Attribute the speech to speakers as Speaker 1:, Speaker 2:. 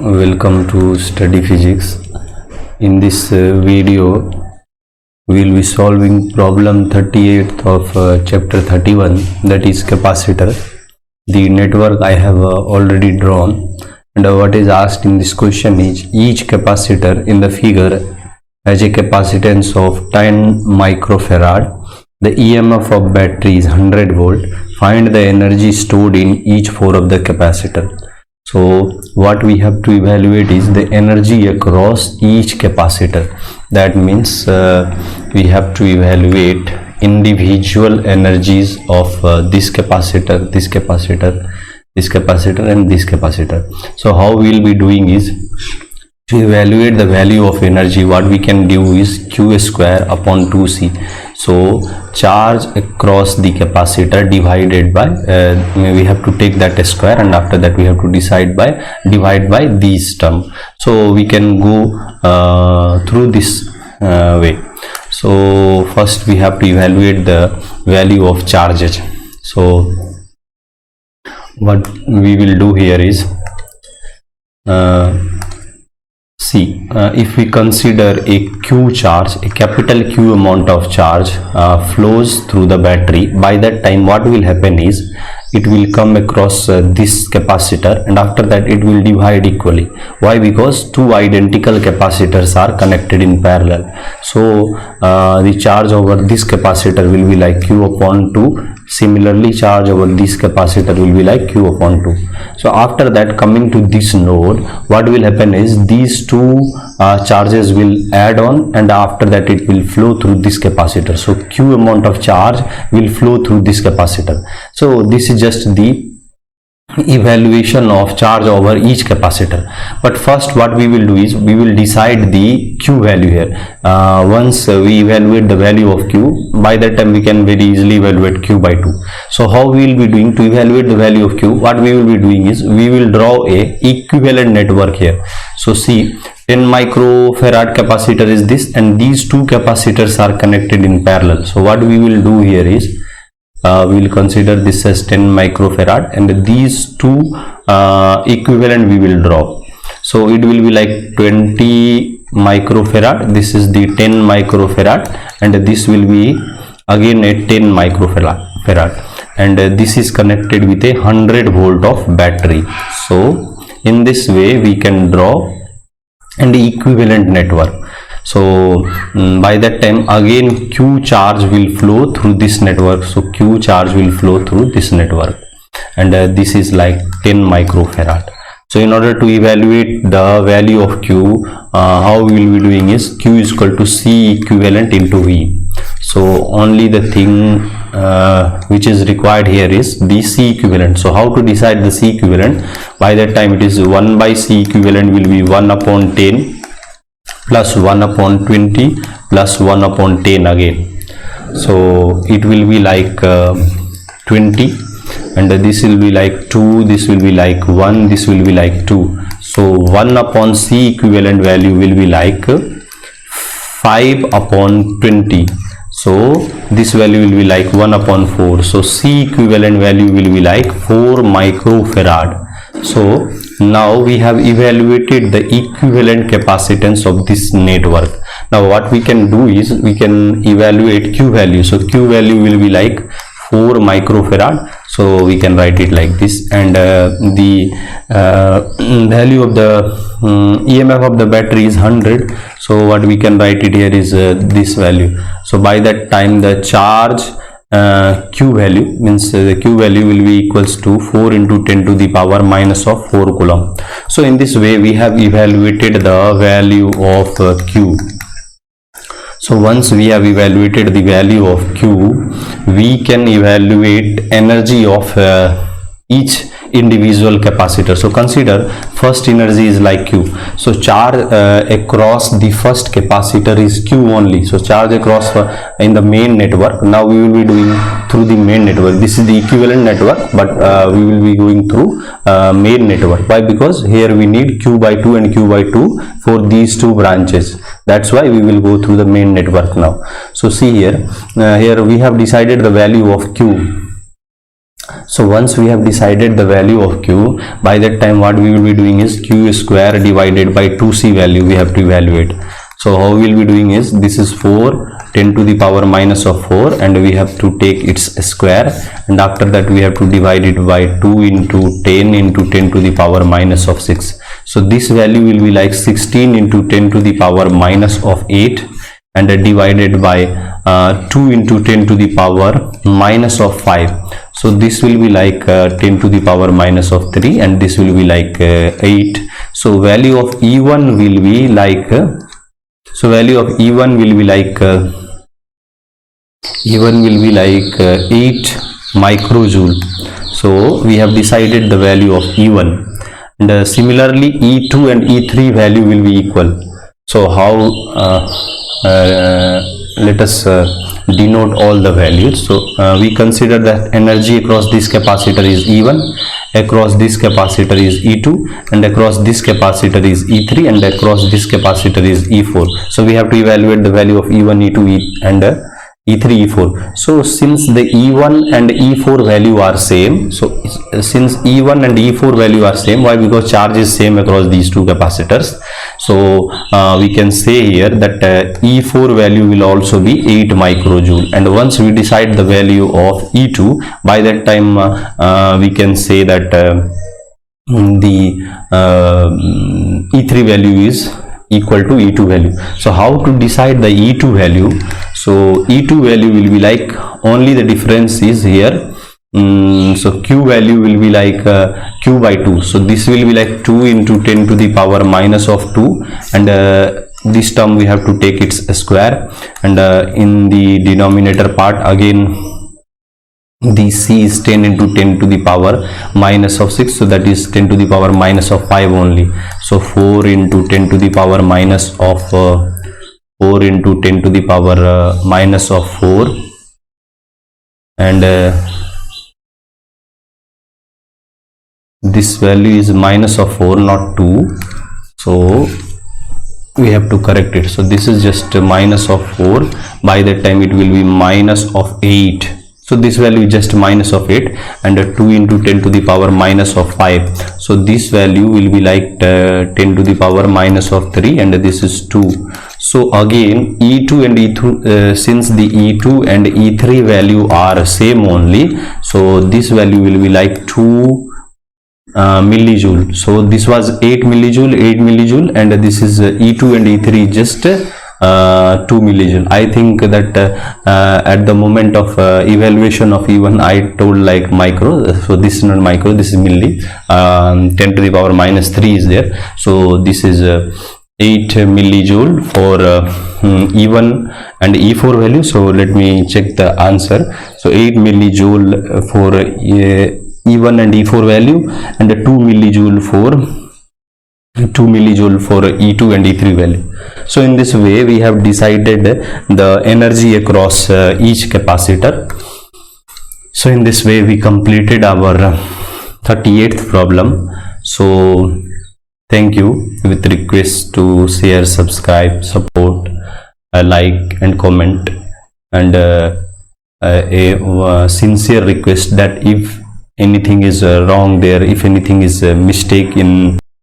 Speaker 1: Welcome to Study Physics. In this video, we will be solving problem 38 of chapter 31, that is capacitor. The network I have already drawn, and what is asked in this question is each capacitor in the figure has a capacitance of 10 microfarad. The EMF of battery is 100 volt. Find the energy stored in each pore of the capacitor. So what we have to evaluate is the energy across each capacitor. That means we have to evaluate individual energies of this capacitor, this capacitor, this capacitor and this capacitor. So how we will be doing is, to evaluate the value of energy, what we can do is Q square upon 2C. So charge across the capacitor divided by, we have to take that square, and after that we have to divide by these term. So we can go through this way. So first we have to evaluate the value of charges. So what we will do here is, if we consider a Q charge, a capital Q amount of charge flows through the battery. By that time what will happen is, it will come across this capacitor, and after that it will divide equally. Why? Because two identical capacitors are connected in parallel. So the charge over this capacitor will be like Q upon 2. Similarly, charge over this capacitor will be like Q upon 2. So after that, coming to this node, what will happen is these two charges will add on, and after that it will flow through this capacitor. So Q amount of charge will flow through this capacitor. So this is just the evaluation of charge over each capacitor. But first what we will do is, we will decide the Q value here. Once we evaluate the value of Q, by that time we can very easily evaluate Q by 2. So how we will be doing to evaluate the value of Q? What we will be doing is, we will draw a equivalent network here. So see, 10 microfarad capacitor is this, and these two capacitors are connected in parallel. So what we will do here is, we will consider this as 10 microfarad, and these two equivalent we will draw. So it will be like 20 microfarad. This is the 10 microfarad, and this will be again a 10 microfarad, and this is connected with a 100 volt of battery. So in this way we can draw an equivalent network. So by that time again Q charge will flow through this network. So Q charge will flow through this network, and this is like 10 microfarad. So in order to evaluate the value of Q, how we will be doing is, Q is equal to C equivalent into V. So only the thing which is required here is the C equivalent. So how to decide the C equivalent? By that time it is 1 by C equivalent will be 1 upon 10 plus 1 upon 20 plus 1 upon 10 again. So it will be like 20, and this will be like 2, this will be like 1, this will be like 2. So 1 upon C equivalent value will be like 5 upon 20. So this value will be like 1 upon 4. So C equivalent value will be like 4 microfarad. So now we have evaluated the equivalent capacitance of this network. Now what we can do is, we can evaluate Q value. So Q value will be like 4 microfarad. So we can write it like this, and the value of the EMF of the battery is 100. So what we can write it here is this value. So by that time the charge Q value means the Q value will be equals to 4 into 10 to the power minus of 4 coulomb. So in this way we have evaluated the value of Q. So once we have evaluated the value of Q, we can evaluate energy of each individual capacitor. So consider first energy is like Q. So charge across the first capacitor is Q only. So charge across in the main network. Now we will be doing through the main network. This is the equivalent network, but we will be going through main network. Why? Because here we need Q by 2 and Q by 2 for these two branches. That's why we will go through the main network now. So see here, here we have decided the value of Q. So once we have decided the value of q, by that time what we will be doing is q square divided by 2c value we have to evaluate. So how we will be doing is, this is 4 10 to the power minus of 4 and we have to take its square, and after that we have to divide it by 2 into 10 to the power minus of 6. So this value will be like 16 into 10 to the power minus of 8 and divided by 2 into 10 to the power minus of 5. So this will be like 10 to the power minus of 3 and this will be like 8. So value of E1 will be like value of E1 will be like 8 microjoule. So we have decided the value of E1, and similarly E2 and E3 value will be equal. So how let us denote all the values. So we consider that energy across this capacitor is E1, across this capacitor is E2, and across this capacitor is E3, and across this capacitor is E4. So we have to evaluate the value of E1, E2, and E3, E4. So since the E1 and E4 value are same, so since E1 and E4 value are same, why? Because charge is same across these two capacitors. So we can say here that E4 value will also be 8 microjoule, and once we decide the value of E2, by that time we can say that the E3 value is equal to E2 value. So how to decide the E2 value? So E2 value will be like, only the difference is here. So Q value will be like Q by 2. So this will be like 2 into 10 to the power minus of 2, and this term we have to take its square, and in the denominator part again the C is 10 into 10 to the power minus of 6, so that is 10 to the power minus of 5 only. So 4 into 10 to the power minus of 4 into 10 to the power minus of 4, and this value is minus of 4, not 2, so we have to correct it. So this is just minus of 4, by that time it will be minus of 8. So this value is just minus of 8, and 2 into 10 to the power minus of 5. So this value will be like 10 to the power minus of 3, and this is 2. So again E2 and E2, since the E2 and E3 value are same only, so this value will be like 2 millijoule. So this was 8 millijoule, and this is E2 and E3 just 2 millijoule. I think that at the moment of evaluation of E1 I told like micro, so this is not micro, this is milli. 10 to the power minus 3 is there, so this is 8 millijoule for E1 and E4 value. So let me check the answer. So 8 millijoule for E1 and E4 value, and 2 millijoule for E2 and E3 value. So in this way we have decided the energy across each capacitor. So in this way we completed our 38th problem. So thank you, with request to share, subscribe, support, like and comment, and a sincere request that if anything is wrong there, if anything is a mistake in